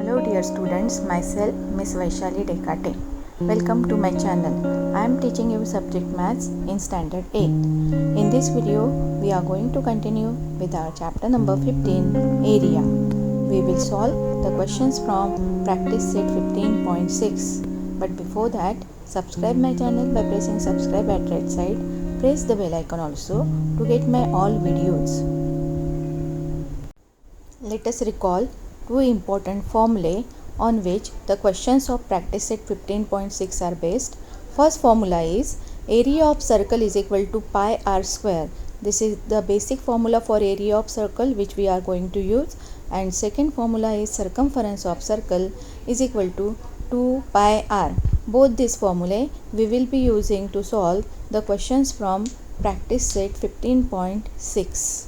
Hello dear students, myself Miss Vaishali Dekate. Welcome to my channel. I am teaching you subject maths in standard 8. In this video, we are going to continue with our chapter number 15, area. We will solve the questions from practice set 15.6. But before that, subscribe my channel by pressing subscribe at right side. Press the bell icon also to get my all videos. Let us recall two important formulae on which the questions of practice set 15.6 are based. First formula is area of circle is equal to pi r square. This is the basic formula for area of circle which we are going to use. And second formula is circumference of circle is equal to 2 pi r. Both these formulae we will be using to solve the questions from practice set 15.6.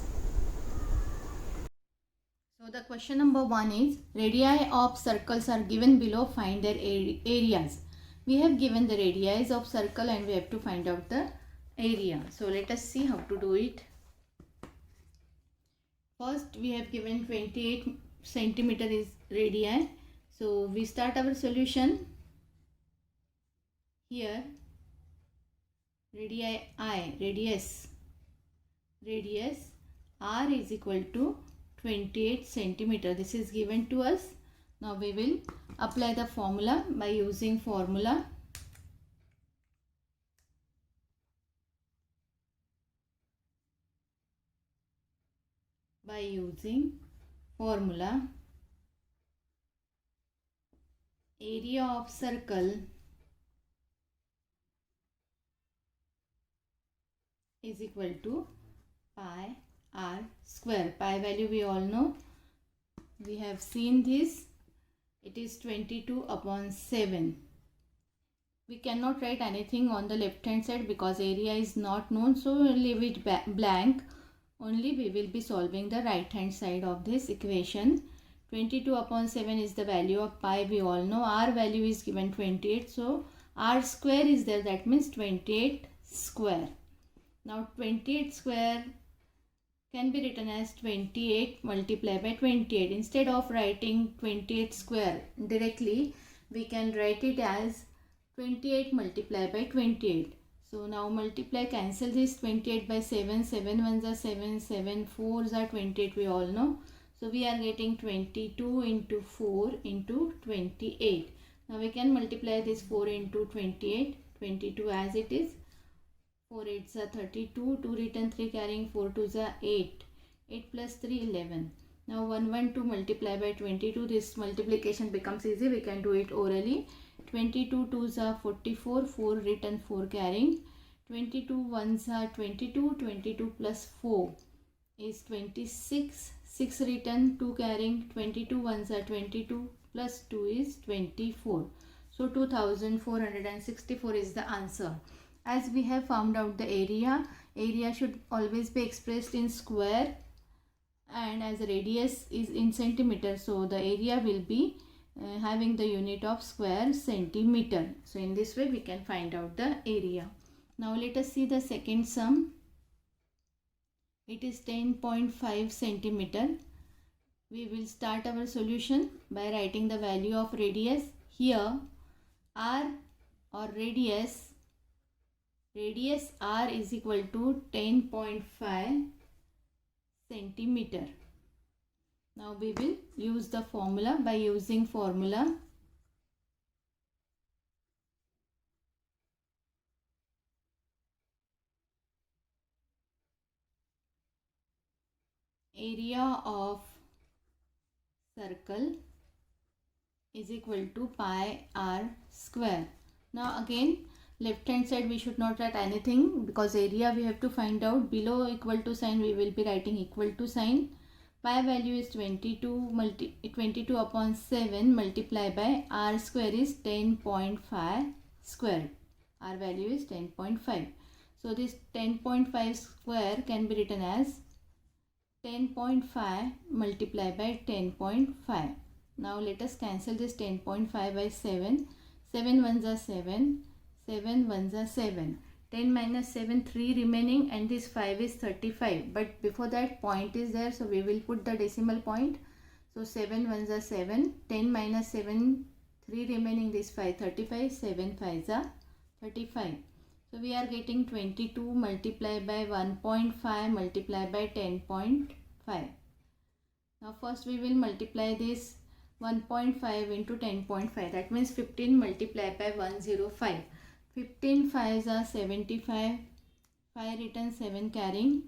So the question number 1 is radii of circles are given below, find their areas. We have given the radii of circle and we have to find out the area. So let us see how to do it. First we have given 28 centimeter is radii. So we start our solution. Here radius r is equal to 28 centimeter. This is given to us. Now we will apply the formula by using formula. Area of circle is equal to pi r square. Pi value we all know. We have seen this. It is 22/7. We cannot write anything on the left hand side because area is not known. So we'll leave it blank. Only we will be solving the right hand side of this equation. 22/7 is the value of pi. We all know r value is given 28. So r square is there. That means 28 square. Now 28 square can be written as 28 multiplied by 28. Instead of writing 28 square directly, we can write it as 28 multiplied by 28. So now multiply, cancel this 28 by 7. 7 ones are 7, 7 fours are 28, we all know. So we are getting 22 into 4 into 28. Now we can multiply this 4 into 28, 22 as it is. 4 8s are 32, 2 written 3 carrying 4 2s are 8. 8 plus 3 11. Now 112 multiply by 22. This multiplication becomes easy. We can do it orally. 22 2s are 44, 4 written 4 carrying. 22 1s are 22, 22 plus 4 is 26. 6 written 2 carrying. 22 1s are 22 plus 2 is 24. So 2464 is the answer. As we have found out the area should always be expressed in square, and as radius is in centimeter, so the area will be having the unit of square centimeter. So in this way we can find out the area. Now let us see the second sum. It is 10.5 centimeter. We will start our solution by writing the value of radius. Here r or radius r is equal to 10.5 centimeter. Now we will use the formula by using formula. Area of circle is equal to pi r square. Now again, left hand side we should not write anything because area we have to find out. Below equal to sign we will be writing equal to sign. Pi value is 22/7 multiplied by r square is 10.5 square. R value is 10.5. So this 10.5 square can be written as 10.5 multiplied by 10.5. Now let us cancel this 10.5 by 7. 7 ones are 7. 7 ones are 7. 10 minus 7, 3 remaining, and this 5 is 35. But before that point is there, so we will put the decimal point. So 7 ones are 7. 10 minus 7, 3 remaining, this 5, 35. 7 5s are 35. So we are getting 22 multiplied by 1.5 multiplied by 10.5. Now first we will multiply this 1.5 into 10.5. That means 15 multiplied by 105. 15 5s are 75. 5 written, 7 carrying.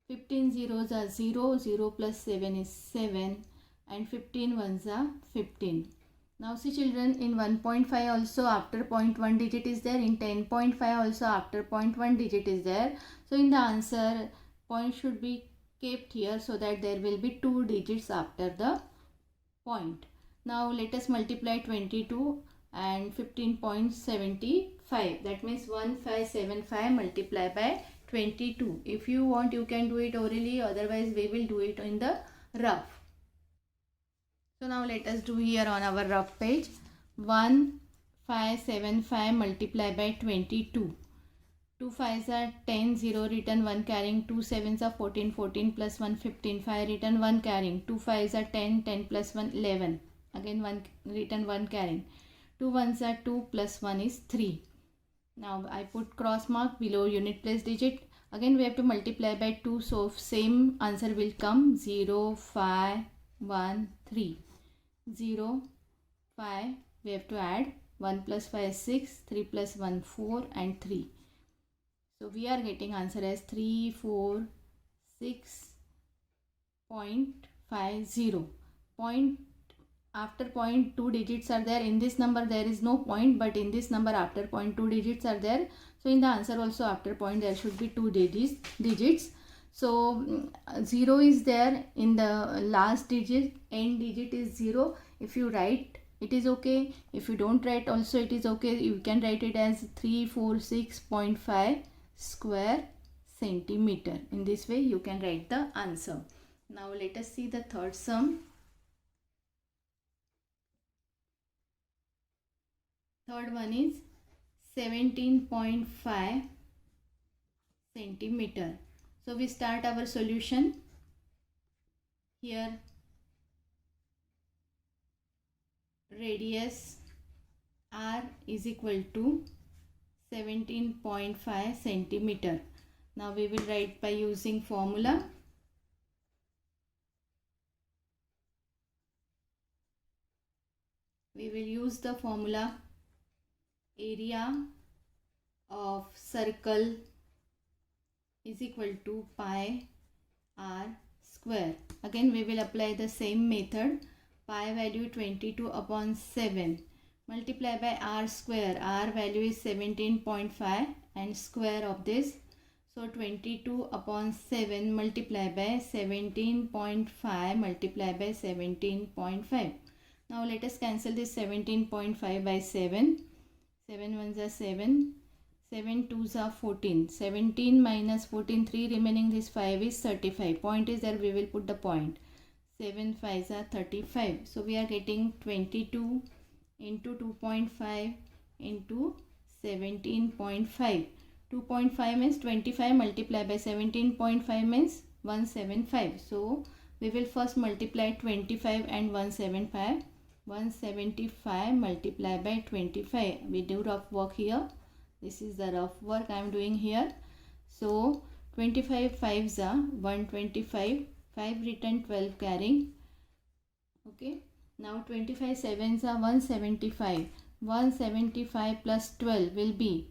15 zeros are 0. 0 plus 7 is 7. And 15 ones are 15. Now see children, in 1.5 also after 0.1 digit is there. In 10.5 also after 0.1 digit is there. So in the answer, point should be kept here so that there will be 2 digits after the point. Now let us multiply 22 and 15.75. That means 1575 multiplied by 22. If you want, you can do it orally, otherwise we will do it in the rough. So now let us do here on our rough page. 1575 multiplied by 22. 2 5s are 10, 0 written, 1 carrying. 2 7s are 14, 14 plus 1 15, 5 written, 1 carrying. 2 5s are 10, 10 plus 1 11. Again 1 written, 1 carrying. 2 1s are 2 plus 1 is 3. Now I put cross mark below unit place digit. Again we have to multiply by 2, so same answer will come. 0 5 1 3. 0 5, we have to add 1 plus 5 is 6, 3 plus 1 4 and 3. So we are getting answer as 346.50. Point after point 2 digits are there. In this number there is no point, but in this number after point 2 digits are there. So in the answer also after point there should be 2 digits. So 0 is there in the last digit, end digit is 0. If you write, it is okay. If you don't write also, it is okay. You can write it as 346.5 square centimeter. In this way you can write the answer. Now let us see the third sum. Third one is 17.5 centimeter. So we start our solution. Here radius r is equal to 17.5 centimeter. Now we will write by using formula. We will use the formula area of circle is equal to pi r square. Again we will apply the same method. Pi value 22 upon 7 multiply by r square. R value is 17.5 and square of this. So 22 upon 7 multiply by 17.5 multiply by 17.5. Now let us cancel this 17.5 by 7. 7 ones are 7. 7 twos are 14. 17 minus 14, 3 remaining, this 5 is 35. Point is there, we will put the point. 7 5s are 35. So we are getting 22 into 2.5 into 17.5. 2.5 means 25 multiplied by 17.5 means 175. So we will first multiply 25 and 175. 175 multiplied by 25. We do rough work here. This is the rough work I am doing here. So 25 5s are 125. 5 written, 12 carrying. Okay. Now 25 7s are 175. 175 plus 12 will be,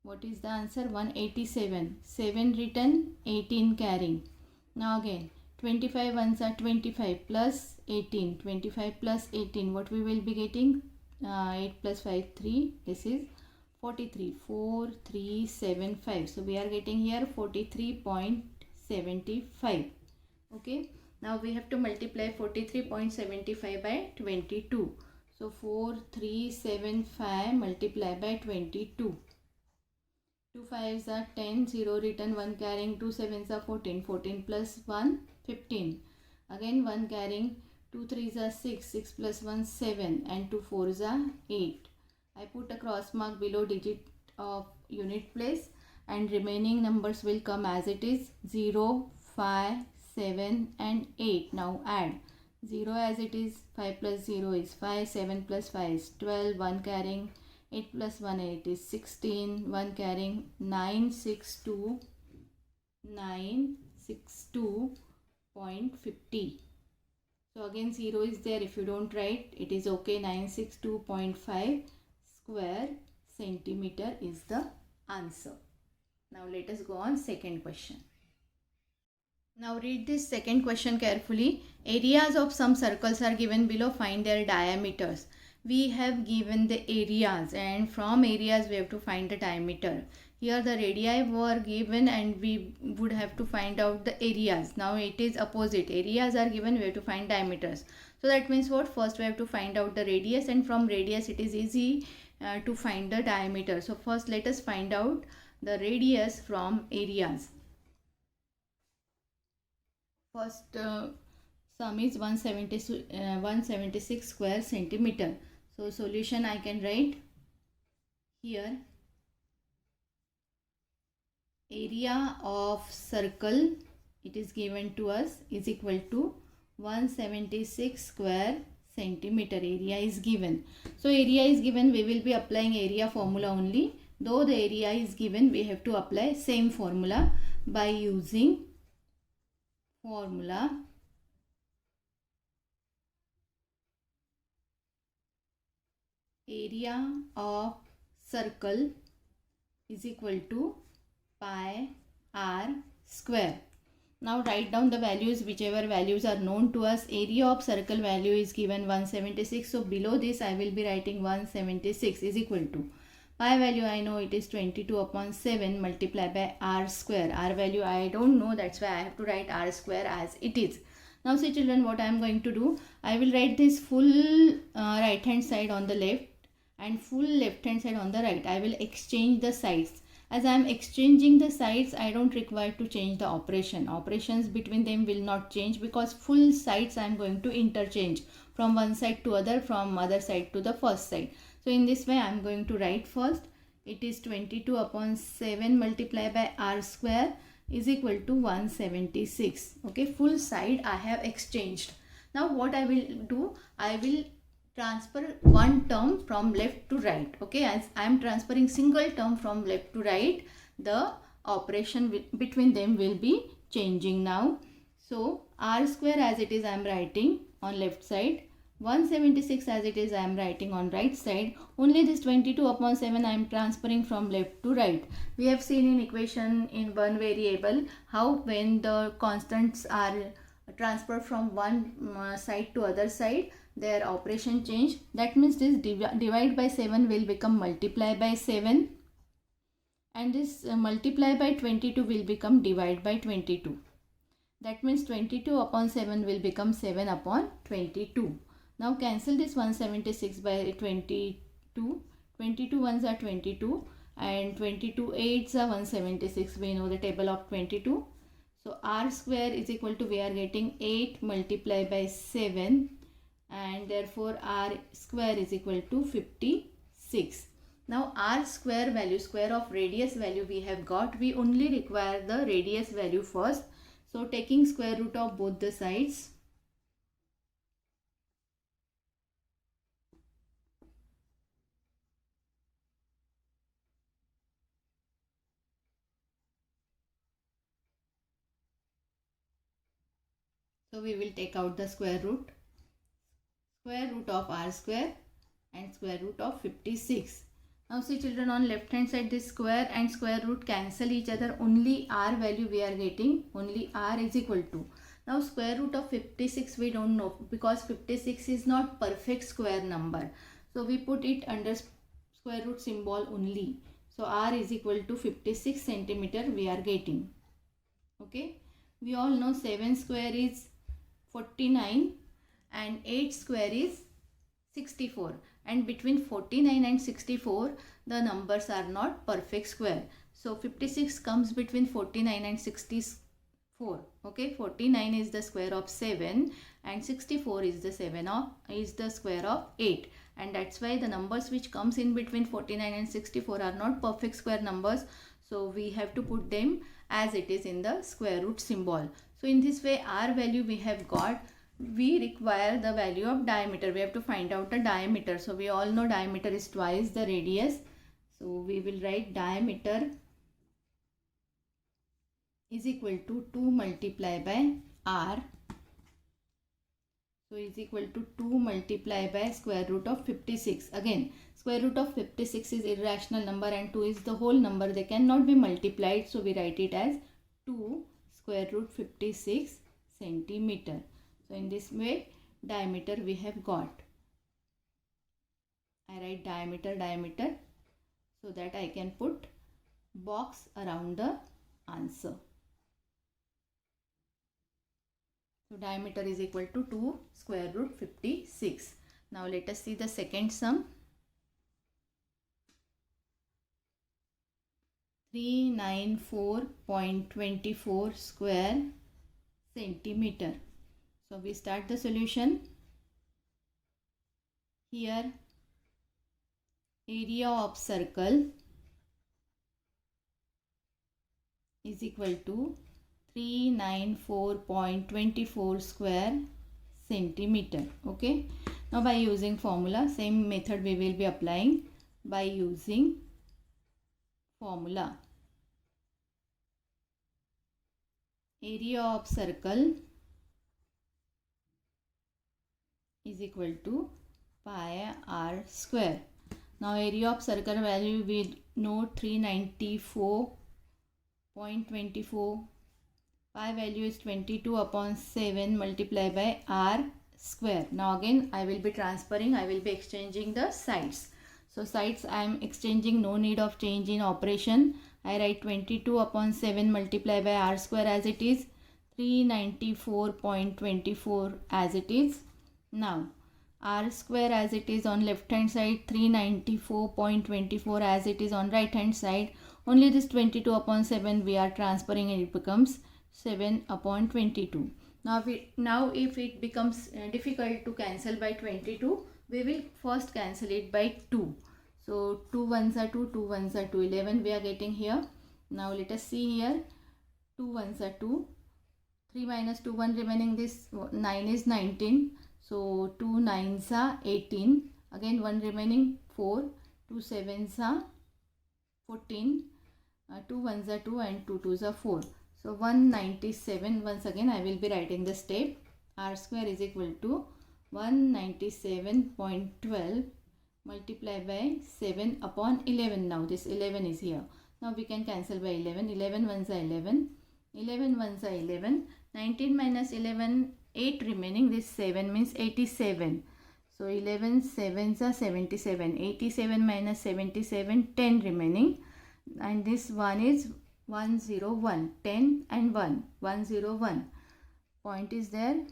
what is the answer? 187. 7 written, 18 carrying. Now again 25 ones are 25 plus 18. 25 plus 18, what we will be getting? 8 plus 5 3. This is 43. 4375. So we are getting here 43.75. Okay. Now we have to multiply 43.75 by 22. So 4375 multiplied by 22. 2 5s are 10, 0 written, 1 carrying, 2 7s are 14, 14 plus 1 15. Again 1 carrying, 2 3s are 6, 6 plus 1 7 and 2 4s are 8. I put a cross mark below digit of unit place and remaining numbers will come as it is. 0, 5, 7 and 8. Now add 0 as it is, 5 plus 0 is 5, 7 plus 5 is 12, 1 carrying, 8 plus 1 8 is 16, 1 carrying, 962.50. So again 0 is there, if you don't write it is okay. 962.5 square centimeter is the answer. Now let us go on second question. Now read this second question carefully. Areas of some circles are given below. Find their diameters. We have given the areas, and from areas we have to find the diameter. Here the radii were given and we would have to find out the areas. Now it is opposite. Areas are given, we have to find diameters. So that means what? First we have to find out the radius, and from radius it is easy to find the diameter. So first let us find out the radius from areas. First sum is 176 square centimeter. So solution I can write here. Area of circle, it is given to us, is equal to 176 square centimeter. Area is given. So area is given, we will be applying area formula only. Though the area is given, we have to apply same formula by using formula area of circle is equal to pi r square. Now write down the values, whichever values are known to us. Area of circle value is given 176. So below this I will be writing 176 is equal to pi value, I know it is 22 upon 7 multiplied by r square. R value I don't know, that's why I have to write r square as it is. Now see children, what I am going to do, I will write this full right hand side on the left and full left hand side on the right. I will exchange the sides. As I am exchanging the sides, I don't require to change the operation. Operations between them will not change because full sides I am going to interchange from one side to other, from other side to the first side. So in this way I am going to write first. It is 22 upon 7 multiplied by r square is equal to 176. Okay, full side I have exchanged. Now what I will do, I will transfer one term from left to right. Okay, as I am transferring single term from left to right, the operation between them will be changing now. So r square as it is I am writing on left side, 176 as it is I am writing on right side. Only this 22 upon 7 I am transferring from left to right. We have seen in equation in one variable how when the constants are transferred from one side to other side, their operation change. That means this divide by 7 will become multiply by 7, and this multiply by 22 will become divide by 22. That means 22 upon 7 will become 7 upon 22. Now cancel this 176 by 22. 22 ones are 22 and 22 eights are 176. We know the table of 22. So r square is equal to, we are getting 8 multiplied by 7, and therefore r square is equal to 56. Now r square value, square of radius value we have got. We only require the radius value first. So taking square root of both the sides, so we will take out the square root of r square and square root of 56. Now see children, on left hand side this square and square root cancel each other. Only r value we are getting, only r is equal to. Now square root of 56 we don't know because 56 is not perfect square number. So we put it under square root symbol only. So r is equal to 56 centimeter we are getting. Okay. We all know 7 square is 49 and 8 square is 64, and between 49 and 64 the numbers are not perfect square. So 56 comes between 49 and 64. Okay, 49 is the square of 7 and 64 is the square of 8, and that's why the numbers which comes in between 49 and 64 are not perfect square numbers. So we have to put them as it is in the square root symbol. So in this way r value we have got we require the value of diameter. We have to find out the diameter. So we all know diameter is twice the radius. So we will write diameter is equal to 2 multiplied by r. So is equal to 2 multiplied by square root of 56. Again, square root of 56 is irrational number and 2 is the whole number. They cannot be multiplied. So we write it as 2 square root 56 centimeter. So in this way, diameter we have got. I write diameter so that I can put box around the answer. So diameter is equal to 2 square root 56. Now let us see the second sum. 394.24 square centimeter. So we start the solution. Here area of circle is equal to 394.24 square centimeter. Okay. Now by using formula, same method we will be applying by using formula. Area of circle is equal to pi r square. Now area of circle value we know 394.24. Pi value is 22 upon 7 multiplied by r square. Now again I will be transferring, I will be exchanging the sides. So sides I am exchanging, no need of change in operation. I write 22 upon 7 multiplied by r square as it is, 394.24 as it is. Now r square as it is on left hand side, 394.24 as it is on right hand side. Only this 22 upon 7 we are transferring and it becomes 7 upon 22. Now if it becomes difficult to cancel by 22, we will first cancel it by 2. So 2 ones are 2, 2 ones are 2, 11 we are getting here. Now let us see here, 2 ones are 2, 3 minus 2, 1 remaining, this 9 is 19. So 2 nines are 18, again 1 remaining 4, 2 sevens are 14, 2 ones are 2 and 2 twos are 4. So 197, once again I will be writing the step. R square is equal to 197.12 multiplied by 7 upon 11. Now this 11 is here. Now we can cancel by 11. 11 ones are 11. 11 ones are 11. 19 minus 11, 8 remaining. This 7 means 87. So 11 sevens are 77. 87 minus 77, 10 remaining. And this one is 101, 10 and 1, 101. Point is there.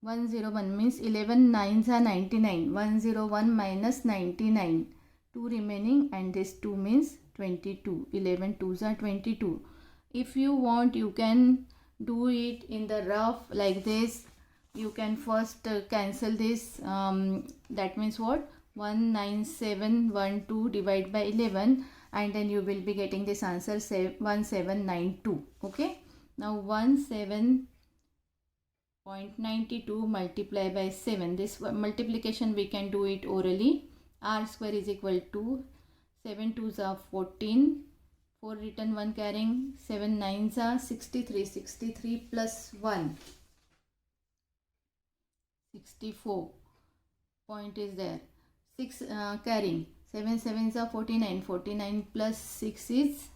101 means 11 nines are 99. 101 minus 99, 2 remaining, and this 2 means 22. 11 twos are 22. If you want, you can do it in the rough like this. You can first cancel this. That means what? 19712 divided by 11, and then you will be getting this answer 1792. Okay. Now 17.92 multiplied by 7. This multiplication we can do it orally. R square is equal to 7 twos are 14. 4 written, 1 carrying, 7 nines are 63. 63 plus 1, 64. Point is there. 6 carrying. 7 sevens are 49. 49 plus 6 is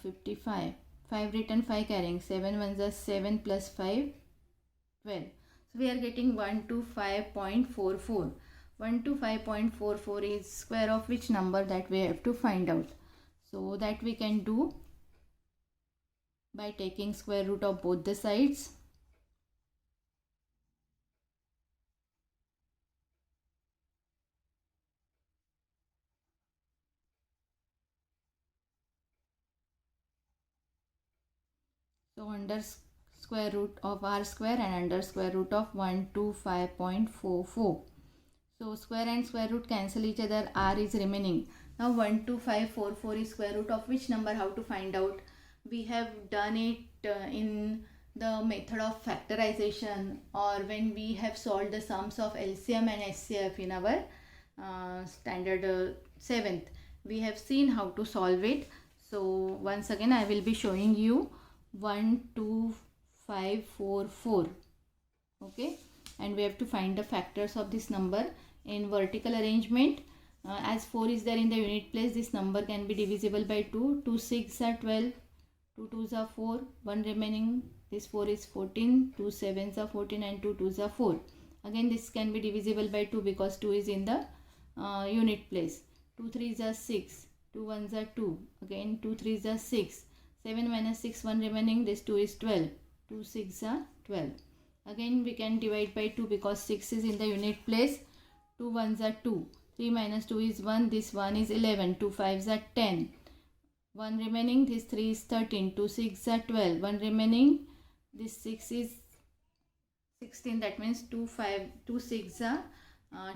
55. 5 written, 5 carrying. 7 ones are 7 plus 5, 12. So we are getting 125.44. 125.44 is square of which number, that we have to find out. So that we can do by taking square root of both the sides. So under square root of r square and under square root of 125.44. So square and square root cancel each other, r is remaining. Now 12544 is square root of which number, how to find out? We have done it in the method of factorization, or when we have solved the sums of LCM and SCF in our standard 7th, we have seen how to solve it. So once again I will be showing you 1 2 5 4 4. Okay, and we have to find the factors of this number in vertical arrangement. As 4 is there in the unit place, this number can be divisible by 2. 2 6 are 12, 2 2s are 4, 1 remaining, this 4 is 14, 2 7s are 14 and 2 2s are 4. Again this can be divisible by 2 because 2 is in the unit place. 2 3s are 6, 2 1s are 2, again 2 3s are 6, 7 minus 6, 1 remaining, this 2 is 12, 2 6 are 12. Again we can divide by 2 because 6 is in the unit place. 2 1s are 2, 3 minus 2 is 1, this 1 is 11, 2 5s are 10, 1 remaining, this 3 is 13, 2 6 are 12, 1 remaining, this 6 is 16, that means 2 6 are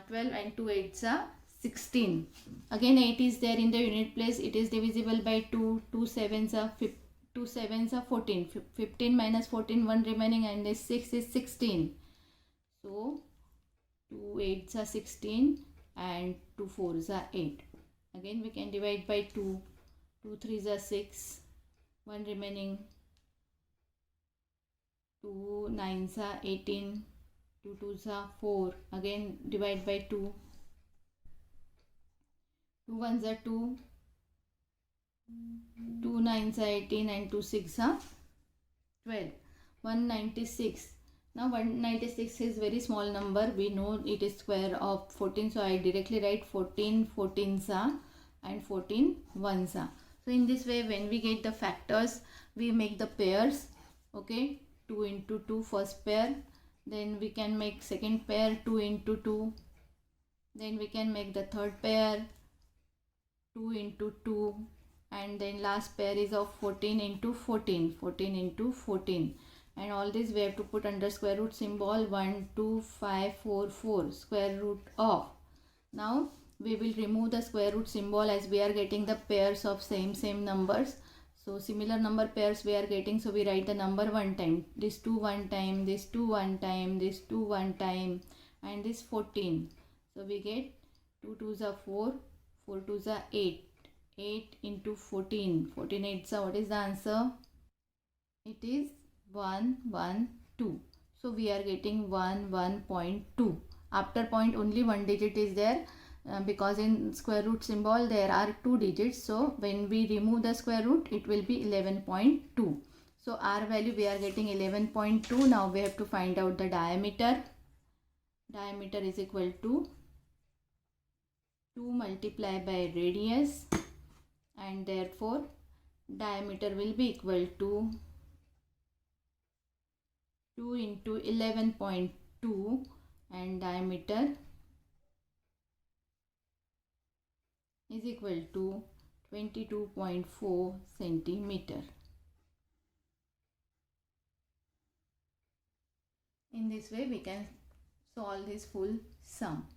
12 and 2 8s are 16. Again 8 is there in the unit place, it is divisible by 2, 2 7s are 14, 15 minus 14, 1 remaining, and this 6 is 16. So 2 8s are 16 and 2 4s are 8. Again we can divide by 2, 2 3s are 6, 1 remaining, 2 9s are 18, 2 2s are 4. Again divide by 2, 2 1s are 2, 2 9s are 18 and 2 6 are 12. 196. Now 196 is very small number, we know it is square of 14, so I directly write 14 14s are and 14 1s are. So in this way when we get the factors, we make the pairs. Okay, 2 into 2 first pair, then we can make second pair 2 into 2, then we can make the third pair 2 into 2, and then last pair is of 14 into 14, 14 into 14, and all this we have to put under square root symbol. 1 2 5 4 4 square root of. Now we will remove the square root symbol as we are getting the pairs of same numbers. So similar number pairs we are getting, so we write the number one time, this 2 one time, this 2 one time, this 2 one time, and this 14. So we get 2 2s are 4, 4 2s are 8, 8 into 14, 14 8s are, what is the answer? It is 1 1 2. So we are getting 1.2. After point only one digit is there, because in square root symbol there are two digits, so when we remove the square root it will be 11.2. so R value we are getting 11.2. now we have to find out the diameter. Diameter is equal to 2 multiplied by radius, and therefore diameter will be equal to 2 into 11.2, and diameter is equal to 22.4 centimeter. In this way we can solve this full sum.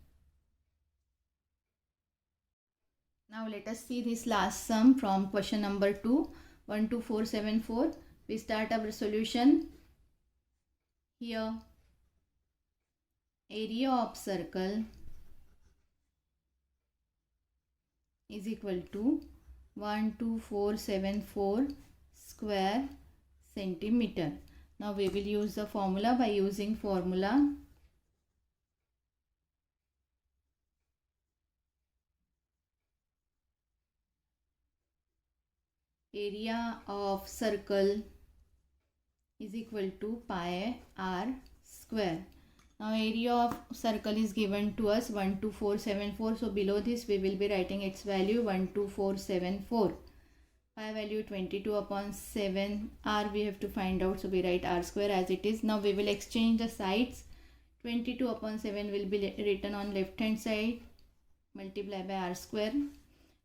Now let us see this last sum from question number 2, 12474. We start our solution. Here area of circle is equal to 12474 square centimeter. Now we will use the formula. By using formula, area of circle is equal to pi r square. Now area of circle is given to us 12474. So below this we will be writing its value 12474. Pi value 22 upon 7. R we have to find out, so we write r square as it is. Now we will exchange the sides. 22 upon 7 will be written on left hand side, multiply by r square,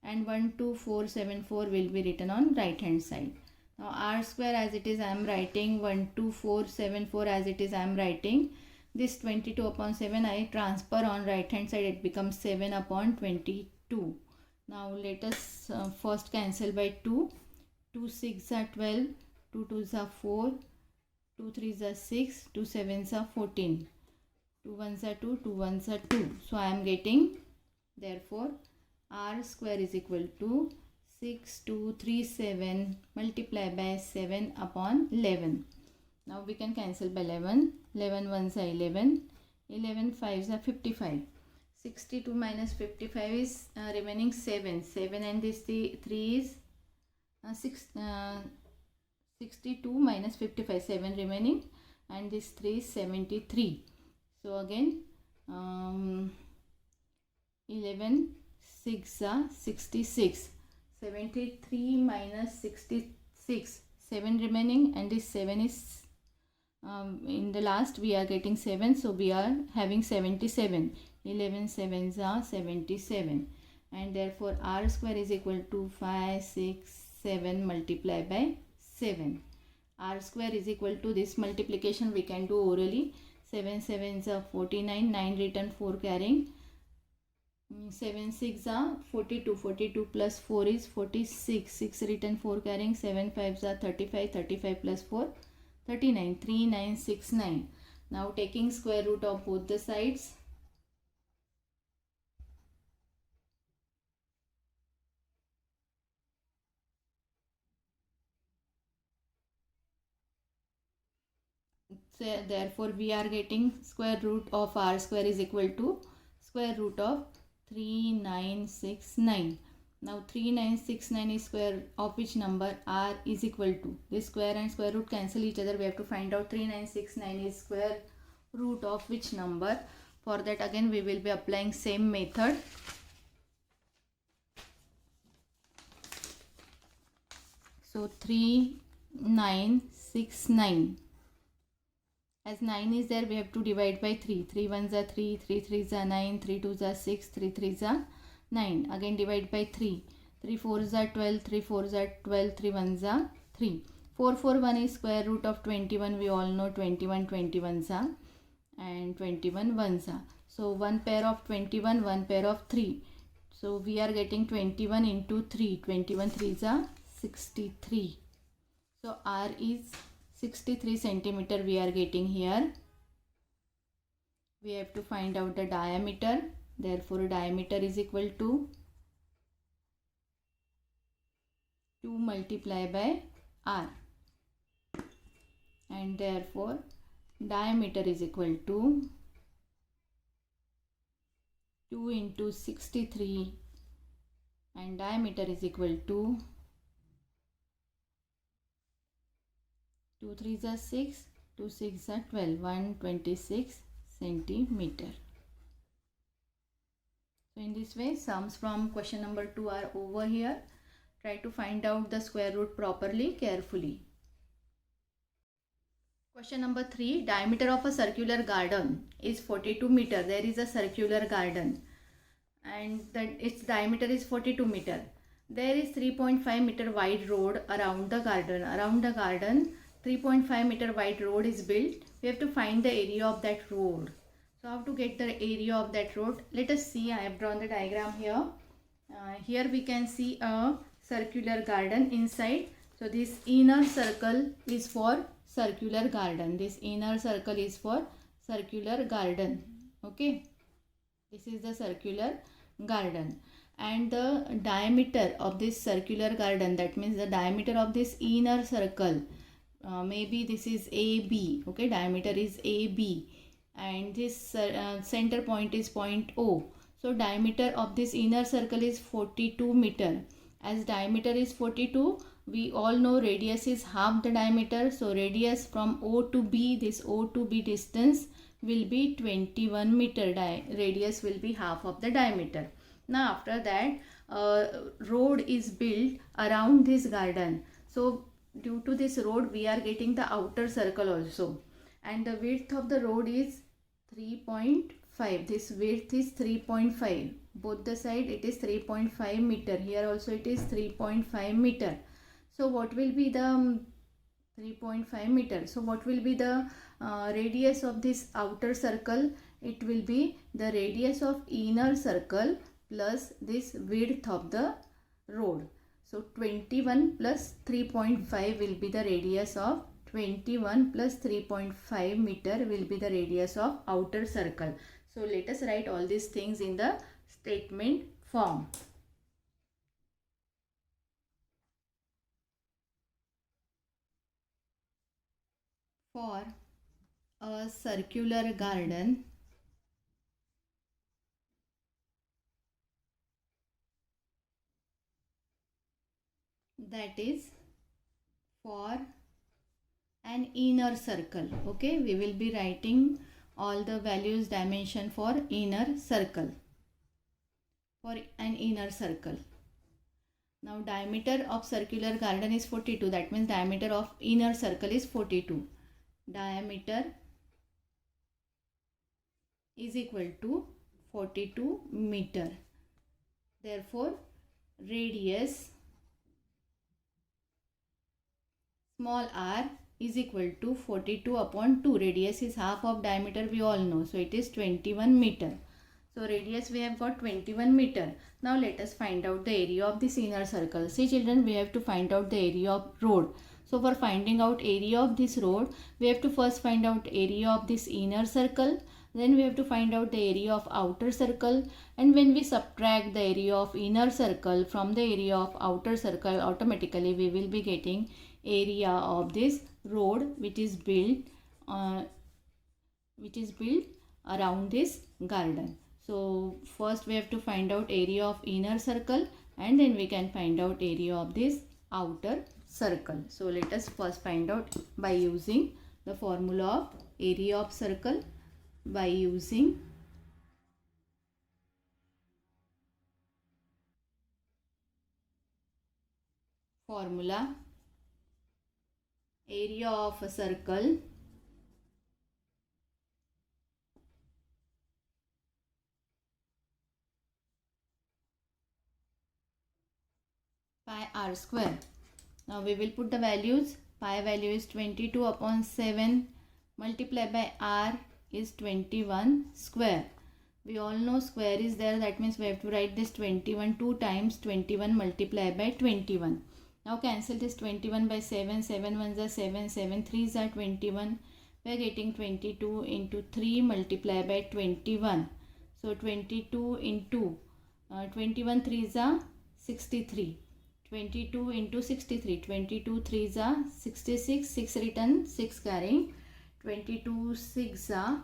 and 12474 will be written on right hand side. Now r square as it is I am writing, 12474 as it is I am writing. This 22 upon 7 I transfer on right hand side, it becomes 7 upon 22. Now let us first cancel by 2. 2 6 are 12, 2 2s are 4, 2 3s are 6, 2 7s are 14, 2 1s are 2, 2 1s are 2. So I am getting, therefore r square is equal to 6237 multiplied by 7 upon 11. Now we can cancel by 11. 11 1s are 11, 11 5s are 55. 62 minus 55 is remaining 7. 7 and this 3 is 62 minus 55, 7 remaining, and this 3 is 73. So again 11 6 are 66. 73 minus 66, 7 remaining, and this 7 is in the last we are getting 7, so we are having 77. 11 7s are 77, and therefore r square is equal to 5 6 7 multiplied by 7. R square is equal to, this multiplication we can do orally. 7 7s are 49, 9 written, 4 carrying. 7 6 are 42, 42 plus 4 is 46, 6 written, 4 carrying. 7 5s are 35, 35 plus 4 39, 3 9 6 9. Now taking square root of both the sides. So therefore we are getting square root of r square is equal to square root of 3969. Now 3969 is square of which number? R is equal to, this square and square root cancel each other. We have to find out 3969 is square root of which number. For that again we will be applying same method. So 3969. As 9 is there, we have to divide by 3. 3 1s are 3, 3 3s are 9, 3 2s are 6, 3 3s are 9. Again divide by 3. 3 4s are 12, 3 4s are 12, 3 1s are 3. 4 4 1 is square root of 21. We all know 21 21s are, and 21 1s are. So one pair of 21, one pair of 3. So we are getting 21 into 3. 21 3s are 63. So R is 63 centimeter we are getting here. We have to find out the diameter. Therefore diameter is equal to 2 multiplied by r, and therefore diameter is equal to 2 into 63, and diameter is equal to 2 3s are 6, 2 6 are 12, 126 centimeter. So in this way sums from question number 2 are over here. Try to find out the square root properly, carefully. Question number 3, diameter of a circular garden is 42 meter. There is a circular garden and its diameter is 42 meter. There is 3.5 meter wide road around the garden. Around the garden 3.5 meter wide road is built. We have to find the area of that road. So how to get the area of that road? Let us see. I have drawn the diagram here. Here we can see a circular garden inside. So this inner circle is for circular garden. This inner circle is for circular garden. Okay. This is the circular garden. And the diameter of this circular garden, that means the diameter of this inner circle, maybe this is AB, okay, diameter is AB, and this center point is point O. So diameter of this inner circle is 42 meter. As diameter is 42, we all know radius is half the diameter. So radius from O to B, this O to B distance will be 21 meter. Radius will be half of the diameter. Now after that, road is built around this garden. So due to this road we are getting the outer circle also, and the width of the road is 3.5. this width is 3.5. both the side it is 3.5 meter. Here also it is 3.5 meter. So what will be the 3.5 meter? So what will be the radius of this outer circle? It will be the radius of inner circle plus this width of the road. So 21 plus 3.5 will be the radius of 21 plus 3.5 meter will be the radius of outer circle. So let us write all these things in the statement form. For a circular garden, that is for an inner circle. Okay, we will be writing all the values dimension for inner circle. For an inner circle. Now diameter of circular garden is 42. That means diameter of inner circle is 42. Diameter is equal to 42 meter. Therefore, radius small r is equal to 42 upon 2. Radius is half of diameter, we all know. So it is 21 meter. So radius we have got 21 meter. Now let us find out the area of this inner circle. See children, we have to find out the area of road. So for finding out area of this road, we have to first find out area of this inner circle. Then we have to find out the area of outer circle. And when we subtract the area of inner circle from the area of outer circle, automatically we will be getting area of this road which is built around this garden. So first we have to find out area of inner circle and then we can find out area of this outer circle. So let us first find out by using the formula of area of circle, by using formula area of a circle pi r square. Now we will put the values. Pi value is 22 upon 7 multiplied by r is 21 square. We all know square is there, that means we have to write this 21 2 times 21 multiplied by 21. Now cancel this 21 by 7, 7 ones are 7, 7 threes are 21. We are getting 22 into 3 multiplied by 21. So 22 into 21 threes are 63. 22 into 63. 22 threes are 66. 6 written, 6 carrying. 22 6 are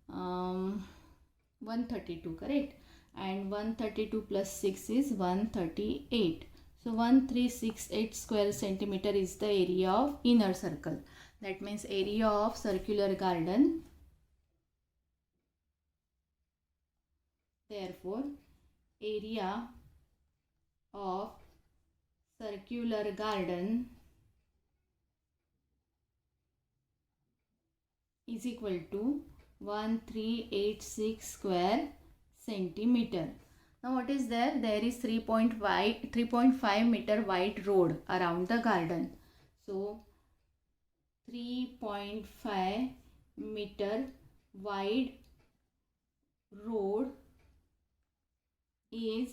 132, correct? And 132 plus 6 is 138. So 1368 square centimeter is the area of inner circle. That means area of circular garden. Therefore, area of circular garden is equal to 1386 square centimeter. Now what is there? There is 3.5 meter wide road around the garden. So 3.5 meter wide road is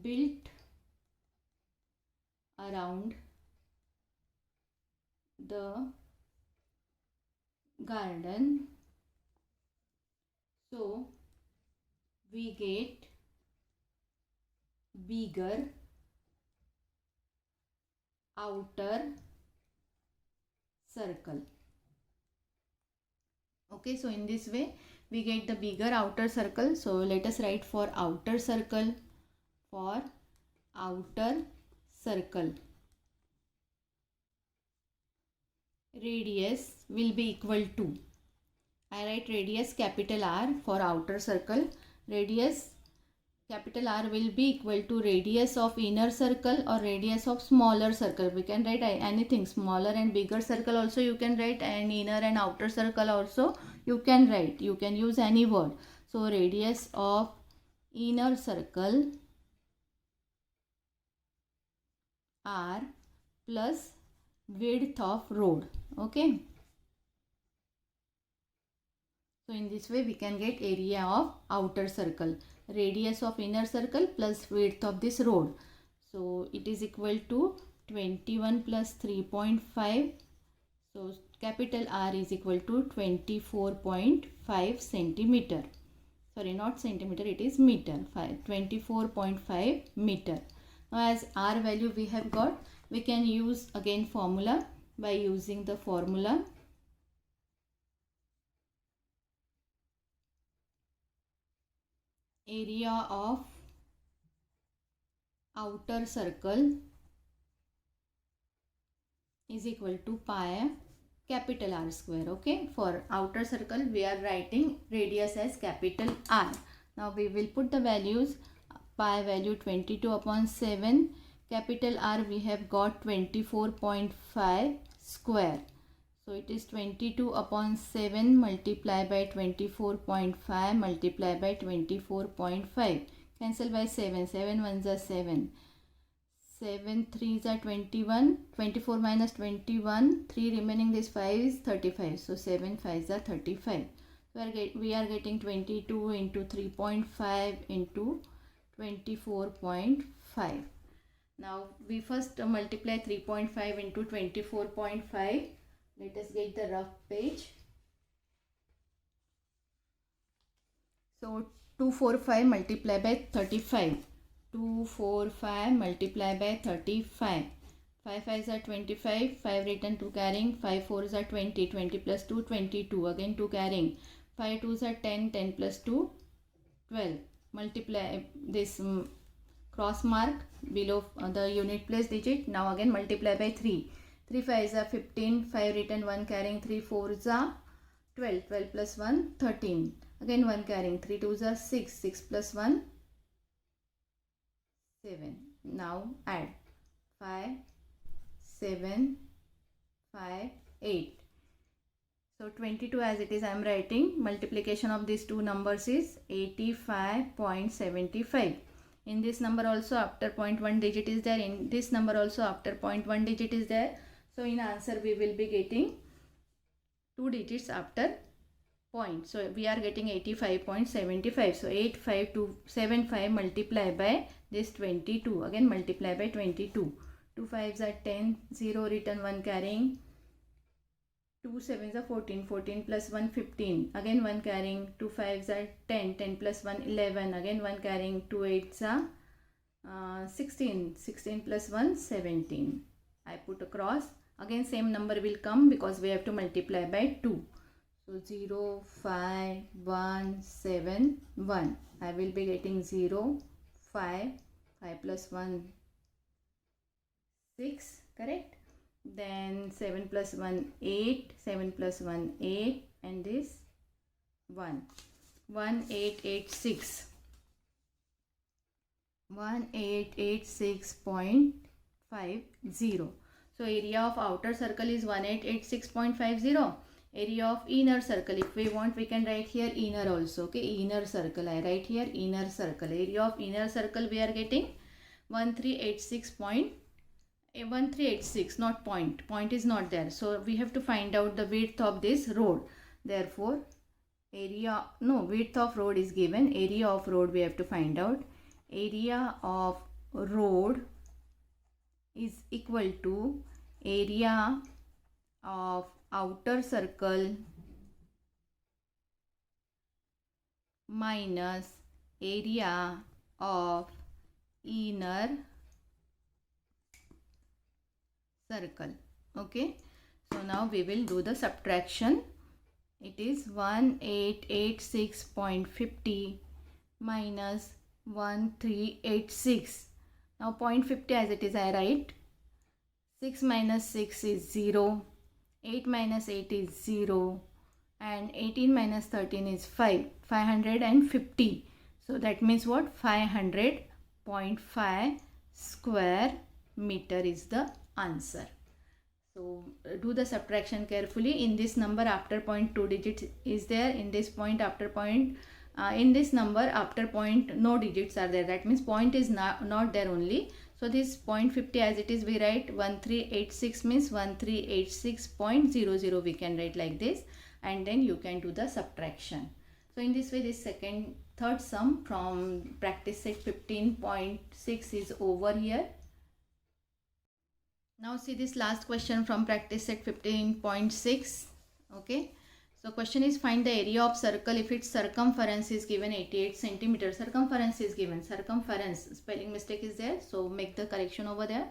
built around the garden. So we get bigger outer circle. Okay, so in this way we get the bigger outer circle. So let us write for outer circle. For outer circle, radius will be equal to, I write radius capital R for outer circle. Radius capital R will be equal to radius of inner circle or radius of smaller circle. We can write anything, smaller and bigger circle also you can write, and inner and outer circle also you can write. You can use any word. So radius of inner circle R plus width of road. Okay. So in this way we can get area of outer circle. Radius of inner circle plus width of this road. So it is equal to 21 plus 3.5. So capital R is equal to 24.5 centimeter. Sorry, not centimeter, it is meter. 24.5 meter. Now as R value we have got, we can use again formula by using the formula area of outer circle is equal to pi capital R square. Okay, for outer circle we are writing radius as capital R. Now we will put the values. Pi value 22 upon 7, capital R we have got 24.5 square. So it is 22 upon 7 multiplied by 24.5 multiplied by 24.5. Cancel by 7. 7 ones are 7. 7 3s are 21. 24 minus 21. 3 remaining, this 5 is 35. So 7 5s are 35. So we are getting 22 into 3.5 into 24.5. Now we first multiply 3.5 into 24.5. Let us get the rough page. So 245 multiplied by 35. 245 multiplied by 35. 5 5s are 25. 5 written, 2 carrying. 5 4s are 20. 20 plus 2 22. Again 2 carrying. 5 2s are 10. 10 plus 2 12. Multiply this cross mark below the unit place digit. Now again multiply by 3. 3 5s are 15. 5 written, 1 carrying. 3 4s are 12. 12 plus 1 13. Again 1 carrying. 3 2s are 6. 6 plus 1 7. Now add 5 7 5 8. So 22 as it is I am writing. Multiplication of these two numbers is 85.75. In this number also after 0.1 digit is there. In this number also after 0.1 digit is there. So in answer we will be getting 2 digits after point. So we are getting 85.75. So 85.75 multiplied by this 22. Again multiply by 22. 2 5s are 10. 0 written, 1 carrying. 2 7s are 14. 14 plus 1 15. Again 1 carrying. 2 5s are 10. 10 plus 1 11. Again 1 carrying. 2 8s are 16. 16 plus 1 17. I put a cross. Again same number will come because we have to multiply by 2. So 0 5 1 7 1. I will be getting 0 5. 5 plus 1 6. Correct. Then 7 plus 1 8. 7 plus 1 8. And this 1. 1886. 1886.50. So area of outer circle is 1886.50. Area of inner circle, if we want we can write here inner also. Okay, inner circle, I write here inner circle. Area of inner circle we are getting 1386, not point. Point is not there. So we have to find out the width of this road. Therefore width of road is given. Area of road we have to find out. Area of road is equal to area of outer circle minus area of inner circle. Okay, so now we will do the subtraction. It is 1886.50 minus 1386. Now 0.50 as it is I write. 6 minus 6 is 0. 8 minus 8 is 0. And 18 minus 13 is 5. 550. So that means what? 500.5 square meter is the answer. So do the subtraction carefully. In this number after point 2 digits is there. In this point after point in this number after point no digits are there. That means point is not there only. So this 0.50 as it is we write 1386 means 1386.00 we can write like this, and then you can do the subtraction. So in this way this third sum from practice set 15.6 is over here. Now see this last question from practice set 15.6. Okay. So question is, find the area of circle if its circumference is given 88 centimeter. Circumference is given. Circumference, spelling mistake is there. So make the correction over there.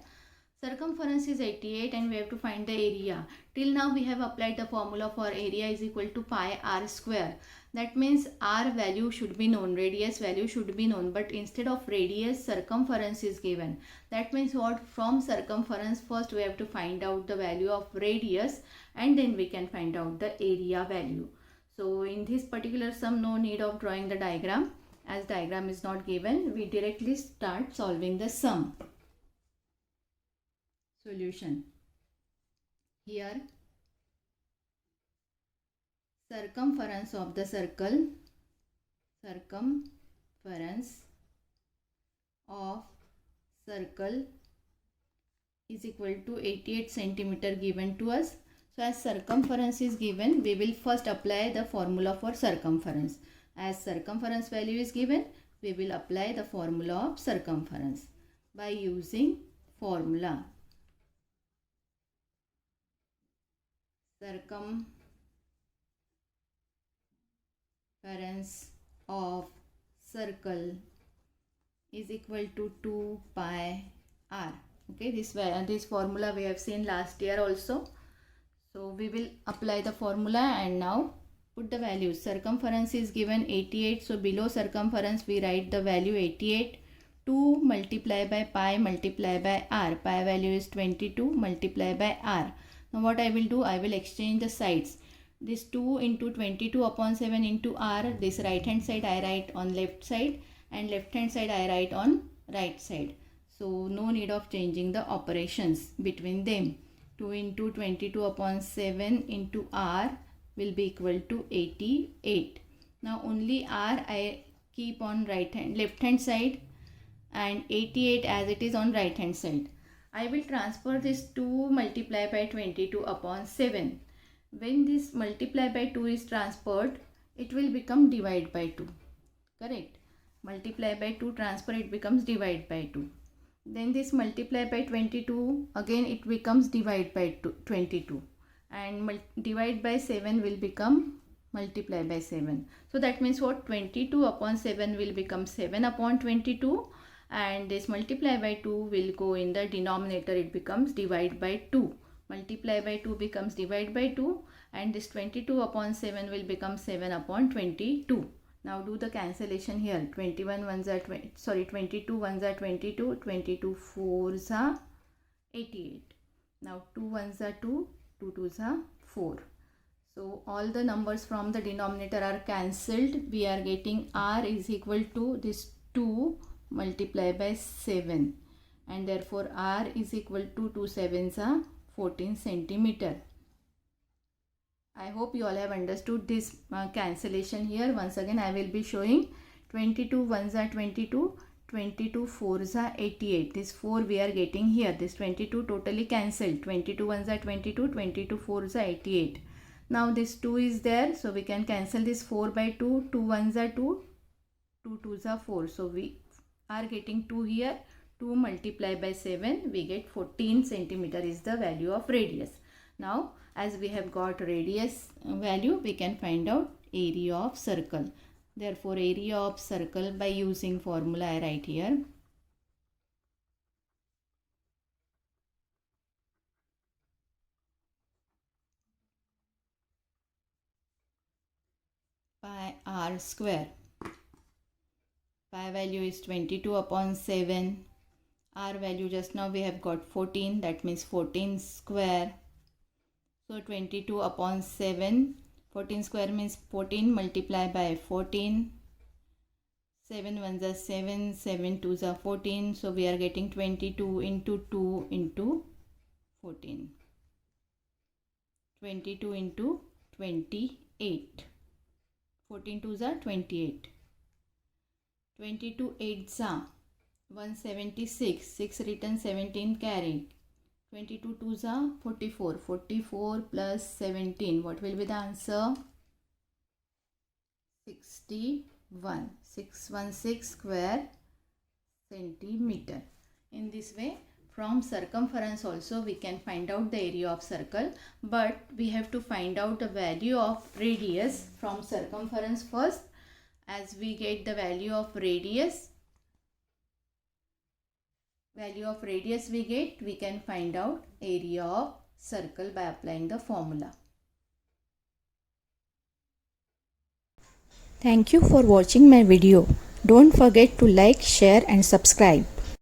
Circumference is 88 and we have to find the area. Till now we have applied the formula for area is equal to pi r square. That means r value should be known, radius value should be known, but instead of radius circumference is given. That means what? From circumference first we have to find out the value of radius and then we can find out the area value. So in this particular sum no need of drawing the diagram, as diagram is not given. We directly start solving the sum. Solution. Here circumference of the circle, circumference of circle is equal to 88 centimeter given to us. So as circumference is given, we will first apply the formula for circumference. As circumference value is given, we will apply the formula of circumference by using formula. Circumference of circle is equal to 2 pi r. Okay, this formula we have seen last year also. So we will apply the formula and now put the values. Circumference is given 88. So below circumference we write the value 88. 2 multiplied by pi multiplied by r. Pi value is 22 multiplied by r. Now what I will do, I will exchange the sides. This 2 into 22 upon 7 into r, this right hand side I write on left side and left hand side I write on right side. So no need of changing the operations between them. 2 into 22 upon 7 into r will be equal to 88. Now only r I keep on left hand side and 88 as it is on right hand side. I will transfer this 2 multiplied by 22 upon 7. When this multiply by 2 is transferred, it will become divide by 2. Correct? Multiply by 2 transfer, it becomes divide by 2. Then this multiply by 22, again it becomes divide by 22. And divide by 7 will become multiply by 7. So that means what? 22 upon 7 will become 7 upon 22. And this multiply by 2 will go in the denominator, it becomes divide by 2. Multiply by 2 becomes divide by 2 and this 22 upon 7 will become 7 upon 22. Now do the cancellation here. 21 ones are 22 ones are 22, 22 fours are 88. Now 2 ones are 2, 2 twos are 4. So all the numbers from the denominator are cancelled. We are getting r is equal to this 2 multiplied by 7 and therefore r is equal to 2 sevens are 14 centimeter. I hope you all have understood this cancellation here. Once again I will be showing 22 ones are 22, 22 fours are 88. This 4 we are getting here. This 22 totally cancelled. 22 ones are 22, 22 fours are 88. Now this 2 is there, so we can cancel this 4 by 2. 2 ones are 2, 2 twos are 4. So we are getting 2 here. 2 multiplied by 7, we get 14 centimeter is the value of radius. Now as we have got radius value, we can find out area of circle. Therefore area of circle by using formula I write here. Pi r square. Pi value is 22 upon 7. R value just now we have got 14, that means 14 square. So 22 upon 7, 14 square means 14 multiplied by 14. 7 ones are 7, 7 twos are 14. So we are getting 22 into 2 into 14. 22 into 28. 14 twos are 28. 22 eights are 176, 6 written, 17 carried. 22 twos are 44, 44 plus 17, what will be the answer? 61, 616 square centimeter. In this way from circumference also we can find out the area of circle, but we have to find out the value of radius from circumference first. As we get the value of radius we get, we can find out area of circle by applying the formula. Thank you for watching my video. Don't forget to like, share and subscribe.